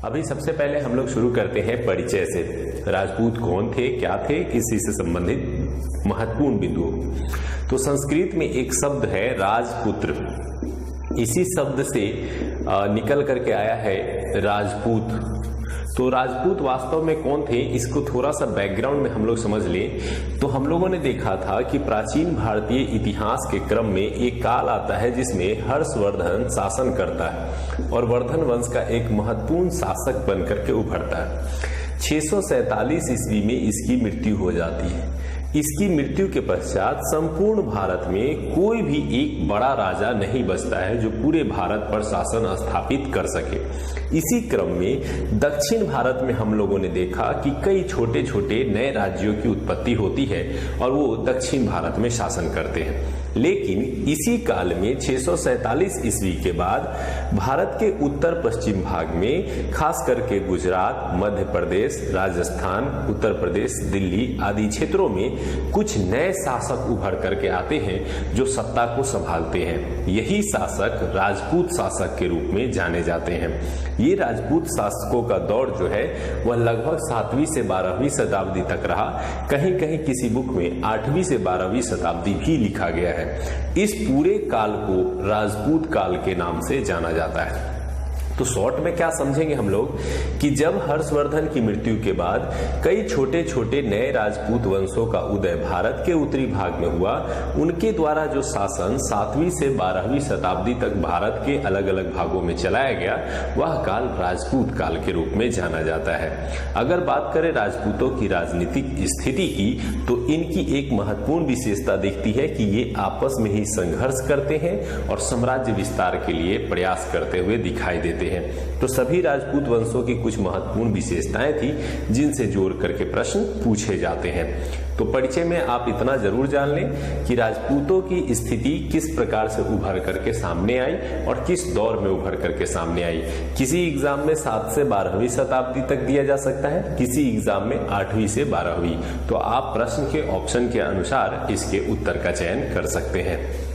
अभी सबसे पहले हम लोग शुरू करते हैं परिचय से। राजपूत कौन थे, क्या थे, इसी से संबंधित महत्वपूर्ण बिंदु। तो संस्कृत में एक शब्द है राजपुत्र, इसी शब्द से निकल करके आया है राजपूत। तो राजपूत वास्तव में कौन थे, इसको थोड़ा सा बैकग्राउंड में हम लोग समझ लें तो हम लोगों ने देखा था कि प्राचीन भारतीय इतिहास के क्रम में एक काल आता है जिसमें हर्षवर्धन शासन करता है और वर्धन वंश का एक महत्वपूर्ण शासक बनकर के उभरता है। 647 ईस्वी में इसकी मृत्यु हो जाती है। इसकी मृत्यु के पश्चात संपूर्ण भारत में कोई भी एक बड़ा राजा नहीं बचता है जो पूरे भारत पर शासन स्थापित कर सके। इसी क्रम में दक्षिण भारत में हम लोगों ने देखा कि कई छोटे छोटे नए राज्यों की उत्पत्ति होती है और वो दक्षिण भारत में शासन करते हैं। लेकिन इसी काल में 647 ईस्वी के बाद भारत के उत्तर पश्चिम भाग में खास करके गुजरात, मध्य प्रदेश, राजस्थान, उत्तर प्रदेश, दिल्ली आदि क्षेत्रों में कुछ नए शासक उभर करके आते हैं जो सत्ता को संभालते हैं। यही शासक राजपूत शासक के रूप में जाने जाते हैं। ये राजपूत शासकों का दौर जो है वह लगभग 7वीं से 12वीं शताब्दी तक रहा। कहीं कहीं किसी बुक में 8वीं से 12वीं शताब्दी भी लिखा गया है। इस पूरे काल को राजपूत काल के नाम से जाना जाता है। तो शॉर्ट में क्या समझेंगे हम लोग कि जब हर्षवर्धन की मृत्यु के बाद कई छोटे छोटे नए राजपूत वंशों का उदय भारत के उत्तरी भाग में हुआ, उनके द्वारा जो शासन 7वीं से 12वीं शताब्दी तक भारत के अलग अलग भागों में चलाया गया, वह काल राजपूत काल के रूप में जाना जाता है। अगर बात करें राजपूतों की राजनीतिक स्थिति की तो इनकी एक महत्वपूर्ण विशेषता दिखती है कि ये आपस में ही संघर्ष करते हैं और साम्राज्य विस्तार के लिए प्रयास करते हुए दिखाई देते हैं। तो सभी राजपूत वंशों की कुछ महत्वपूर्ण विशेषताएं थी जिनसे जोड़ करके प्रश्न पूछे जाते हैं। तो परिचय में आप इतना जरूर जान लें कि राजपूतों की स्थिति किस प्रकार से उभर करके सामने आई और किस दौर में उभर करके सामने आई। किसी एग्जाम में 7 से 12वीं शताब्दी तक दिया जा सकता है, किसी एग्जाम में 8वीं से 12वीं। तो आप प्रश्न के ऑप्शन के अनुसार इसके उत्तर का चयन कर सकते हैं।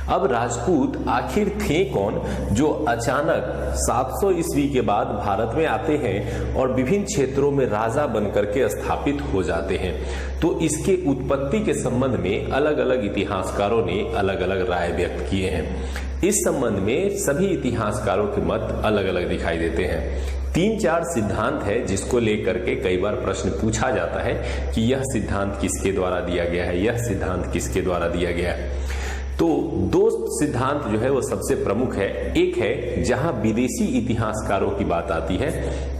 अब राजपूत आखिर थे कौन जो अचानक 700 ईस्वी के बाद भारत में आते हैं और विभिन्न क्षेत्रों में राजा बनकर के स्थापित हो जाते हैं। तो इसके उत्पत्ति के संबंध में अलग अलग इतिहासकारों ने अलग अलग राय व्यक्त किए हैं। इस संबंध में सभी इतिहासकारों के मत अलग अलग दिखाई देते हैं। 3-4 सिद्धांत है जिसको लेकर के कई बार प्रश्न पूछा जाता है कि यह सिद्धांत किसके द्वारा दिया गया है, यह सिद्धांत किसके द्वारा दिया गया है। तो 2 सिद्धांत जो है वो सबसे प्रमुख है। एक है जहां विदेशी इतिहासकारों की बात आती है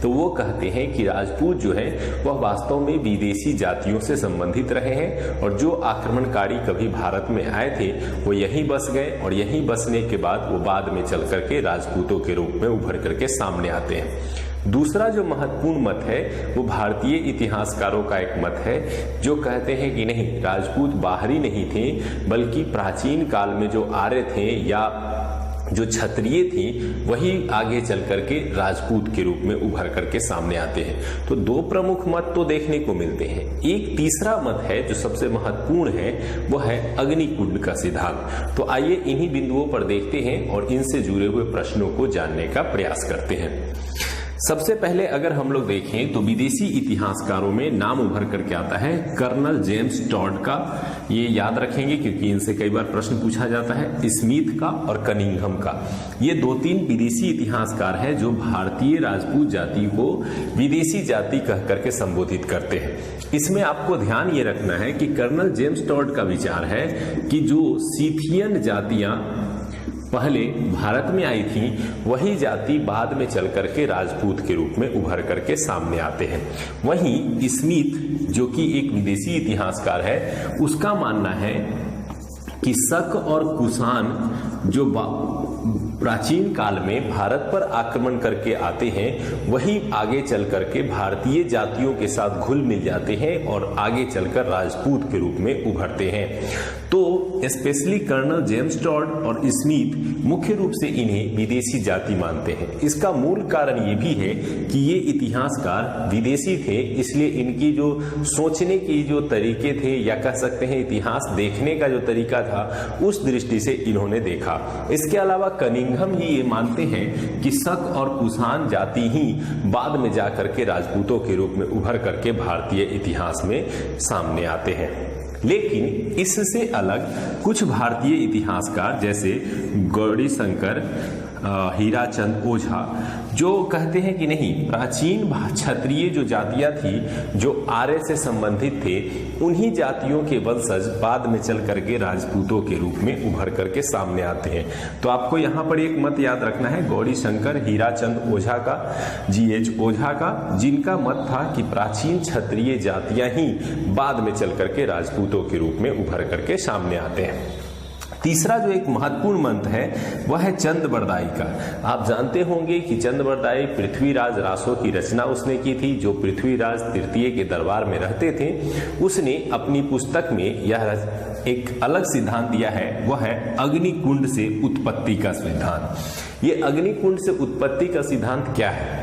तो वो कहते हैं कि राजपूत जो है वह वास्तव में विदेशी जातियों से संबंधित रहे हैं और जो आक्रमणकारी कभी भारत में आए थे वो यहीं बस गए और यहीं बसने के बाद वो बाद में चल करके राजपूतों के रूप में उभर करके सामने आते हैं। दूसरा जो महत्वपूर्ण मत है वो भारतीय इतिहासकारों का एक मत है जो कहते हैं कि नहीं, राजपूत बाहरी नहीं थे बल्कि प्राचीन काल में जो आर्य थे या जो क्षत्रिय थी वही आगे चल करके राजपूत के रूप में उभर करके सामने आते हैं। तो 2 प्रमुख मत तो देखने को मिलते हैं। एक तीसरा मत है जो सबसे महत्वपूर्ण है, वो है अग्निकुंड का सिद्धांत। तो आइए इन्हीं बिंदुओं पर देखते हैं और इनसे जुड़े हुए प्रश्नों को जानने का प्रयास करते हैं। सबसे पहले अगर हम लोग देखें तो विदेशी इतिहासकारों में नाम उभर करके आता है कर्नल जेम्स टॉड का। ये याद रखेंगे क्योंकि इनसे कई बार प्रश्न पूछा जाता है। स्मिथ का और कनिंघम का, ये 2-3 विदेशी इतिहासकार हैं जो भारतीय राजपूत जाति को विदेशी जाति कह करके संबोधित करते हैं। इसमें आपको ध्यान ये रखना है कि कर्नल जेम्स टॉड का विचार है कि जो सीथियन जातियां पहले भारत में आई थी वही जाति बाद में चल करके राजपूत के रूप में उभर करके सामने आते हैं। वहीं स्मिथ जो कि एक विदेशी इतिहासकार है, उसका मानना है कि शक और कुषाण जो प्राचीन काल में भारत पर आक्रमण करके आते हैं वही आगे चल करके भारतीय जातियों के साथ घुल मिल जाते हैं और आगे चलकर राजपूत के रूप में उभरते हैं। तो स्पेशली कर्नल जेम्स टॉड और स्मिथ मुख्य रूप से इन्हें विदेशी जाति मानते हैं। इसका मूल कारण ये भी है कि ये इतिहासकार विदेशी थे, इसलिए इनकी जो सोचने की जो तरीके थे या कह सकते हैं इतिहास देखने का जो तरीका था उस दृष्टि से इन्होंने देखा। इसके अलावा कनिंघम ही ये मानते हैं कि शक और कुषाण जाति ही बाद में जाकर के राजपूतों के रूप में उभर करके भारतीय इतिहास में सामने आते हैं। लेकिन इससे अलग कुछ भारतीय इतिहासकार जैसे गौरीशंकर, हीराचंद ओझा जो कहते हैं कि नहीं, प्राचीन क्षत्रिय जो जातियां थी जो आर्य से संबंधित थे उन्हीं जातियों के वंशज बाद में चल करके राजपूतों के रूप में उभर करके सामने आते हैं। तो आपको यहाँ पर एक मत याद रखना है गौरीशंकर हीराचंद ओझा का, GH ओझा का, जिनका मत था कि प्राचीन क्षत्रिय जातियां ही बाद में चल करके राजपूतों के रूप में उभर करके सामने आते हैं। तीसरा जो एक महत्वपूर्ण मंत्र है वह है चंद्रबरदाई का। आप जानते होंगे कि चंद्रबरदाई पृथ्वीराज रासो की रचना उसने की थी, जो पृथ्वीराज तृतीय के दरबार में रहते थे। उसने अपनी पुस्तक में यह एक अलग सिद्धांत दिया है, वह है अग्निकुंड से उत्पत्ति का सिद्धांत। ये अग्निकुंड से उत्पत्ति का सिद्धांत क्या है?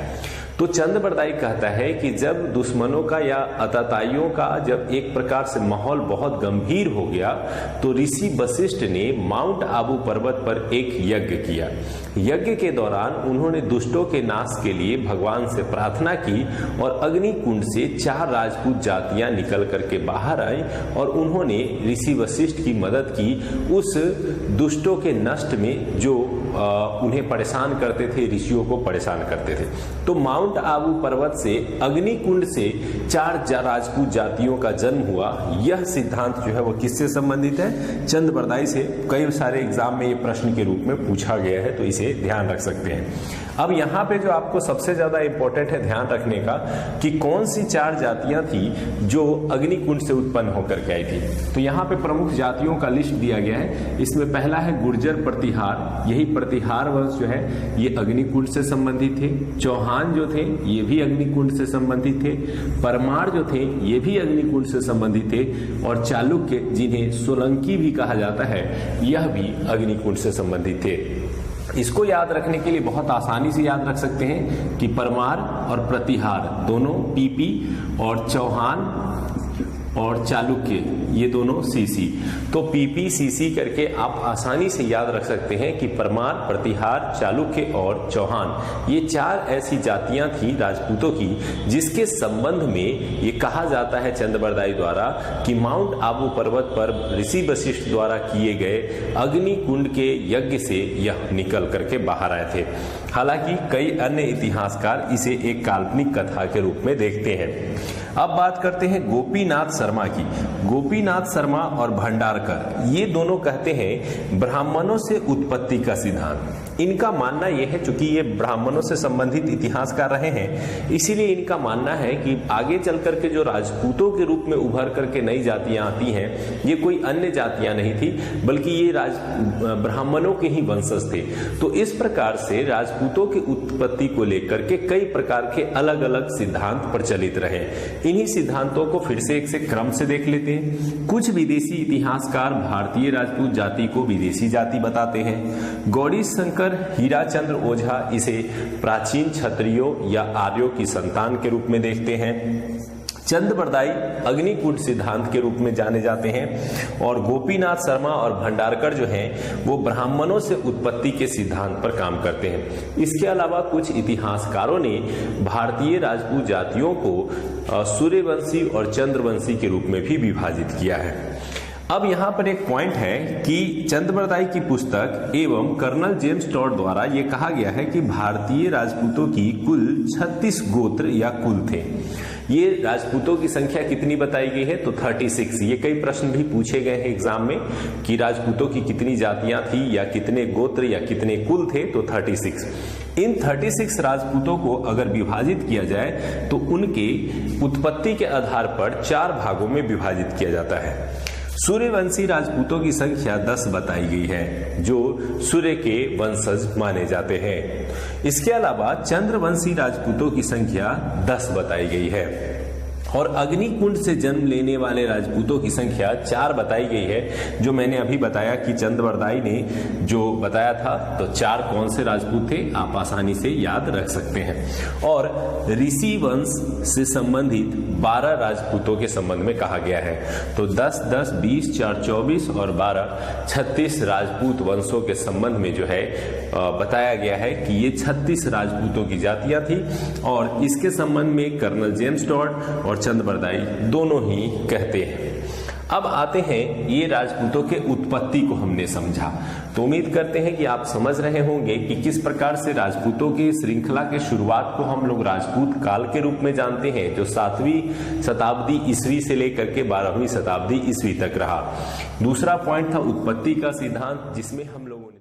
तो चंद्रबरदाई कहता है कि जब दुश्मनों का या अताताइयों का जब एक प्रकार से माहौल बहुत गंभीर हो गया तो ऋषि वशिष्ठ ने माउंट आबू पर्वत पर एक यज्ञ किया। यज्ञ के दौरान उन्होंने दुष्टों के नाश के लिए भगवान से प्रार्थना की और अग्निकुंड से 4 राजपूत जातियां निकल करके बाहर आई और उन्होंने ऋषि वशिष्ठ की मदद की उस दुष्टों के नष्ट में जो उन्हें परेशान करते थे, ऋषियों को परेशान करते थे। तो माउंट आबू पर्वत से अग्निकुंड से 4 राजपूत जातियों का जन्म हुआ। यह सिद्धांत जो है वो किससे संबंधित है? चंद्रबरदाई से। कई सारे एग्जाम में ये प्रश्न के रूप में पूछा गया है, तो इसे ध्यान रख सकते हैं। अब यहाँ पे जो आपको सबसे ज्यादा इंपॉर्टेंट है ध्यान रखने का कि कौन सी 4 जातियां थी जो अग्निकुंड से उत्पन्न होकर के आई थी। तो यहाँ पे प्रमुख जातियों का लिस्ट दिया गया है। इसमें पहला है गुर्जर प्रतिहार। यही प्रतिहार वंश जो है ये अग्निकुंड से संबंधित थे। चौहान जो थे ये भी अग्निकुंड से संबंधित थे। परमार जो थे ये भी अग्निकुंड से संबंधित थे। और चालुक्य जिन्हें सोलंकी भी कहा जाता है यह भी अग्निकुंड से संबंधित थे। इसको याद रखने के लिए बहुत आसानी से याद रख सकते हैं कि परमार और प्रतिहार दोनों PP और चौहान और चालुक्य ये दोनों CC। तो PP CC करके आप आसानी से याद रख सकते हैं कि परमार, प्रतिहार, चालुक्य और चौहान ये 4 ऐसी जातियां थी राजपूतों की जिसके संबंध में ये कहा जाता है चंद्रबरदाई द्वारा कि माउंट आबू पर्वत पर ऋषि वशिष्ठ द्वारा किए गए अग्निकुंड के यज्ञ से यह निकल करके बाहर आए थे। हालांकि कई अन्य इतिहासकार इसे एक काल्पनिक कथा के रूप में देखते हैं। अब बात करते हैं गोपीनाथ शर्मा की। गोपीनाथ शर्मा और भंडारकर ये दोनों कहते हैं ब्राह्मणों से उत्पत्ति का सिद्धांत। इनका मानना यह है, चूंकि ये ब्राह्मणों से संबंधित इतिहासकार रहे हैं, इसीलिए इनका मानना है कि आगे चल करके जो राजपूतों के रूप में उभर करके नई जातियां आती हैं ये कोई अन्य जातियां नहीं थी बल्कि ये ब्राह्मणों के ही वंशज थे। तो इस प्रकार से राजपूतों की उत्पत्ति को लेकर के कई प्रकार के अलग अलग सिद्धांत प्रचलित रहे। इन्हीं सिद्धांतों को फिर से एक से क्रम से देख लेते हैं। कुछ विदेशी इतिहासकार भारतीय राजपूत जाति को विदेशी जाति बताते हैं। गौरीशंकर, हीराचंद्र ओझा इसे प्राचीन क्षत्रियों या आर्यों की संतान के रूप में देखते हैं। चंद्रबरदाई अग्निकुंड सिद्धांत के रूप में जाने जाते हैं और गोपीनाथ शर्मा और भंडारकर जो हैं वो ब्राह्मणों से उत्पत्ति के सिद्धांत पर काम करते हैं। इसके अलावा कुछ इतिहासकारों ने भारतीय राजपूत जातियों को सूर्यवंशी और चंद्रवंशी के रूप में भी विभाजित किया है। अब यहाँ पर एक पॉइंट है कि चंद्रबरदाई की पुस्तक एवं कर्नल जेम्स टॉड द्वारा यह कहा गया है कि भारतीय राजपूतों की कुल 36 गोत्र या कुल थे। ये राजपूतों की संख्या कितनी बताई गई है? तो 36। ये कई प्रश्न भी पूछे गए हैं एग्जाम में कि राजपूतों की कितनी जातियां थी या कितने गोत्र या कितने कुल थे, तो 36। इन 36 राजपूतों को अगर विभाजित किया जाए तो उनके उत्पत्ति के आधार पर 4 भागों में विभाजित किया जाता है। सूर्यवंशी राजपूतों की संख्या 10 बताई गई है जो सूर्य के वंशज माने जाते हैं। इसके अलावा चंद्रवंशी राजपूतों की संख्या 10 बताई गई है। और अग्निकुंड से जन्म लेने वाले राजपूतों की संख्या 4 बताई गई है। जो मैंने अभी बताया कि चंद्रबरदाई ने जो बताया था, तो 4 कौन से राजपूत थे आप आसानी से याद रख सकते हैं। और ऋषि वंश से संबंधित 12 राजपूतों के संबंध में कहा गया है। तो 10, 10, 20, 4, 24 और 12 36 राजपूत वंशों के संबंध में जो है बताया गया है कि ये 36 राजपूतों की जातियां थी। और इसके संबंध में कर्नल जेम्स टॉड और चंद्रबरदाई दोनों ही कहते हैं। अब आते हैं, ये राजपूतों के उत्पत्ति को हमने समझा, तो उम्मीद करते हैं कि आप समझ रहे होंगे कि किस प्रकार से राजपूतों की श्रृंखला के शुरुआत को हम लोग राजपूत काल के रूप में जानते हैं, जो 7वीं शताब्दी ईस्वी से लेकर के 12वीं शताब्दी ईस्वी तक रहा। दूसरा पॉइंट था उत्पत्ति का सिद्धांत, जिसमें हम लोगों ने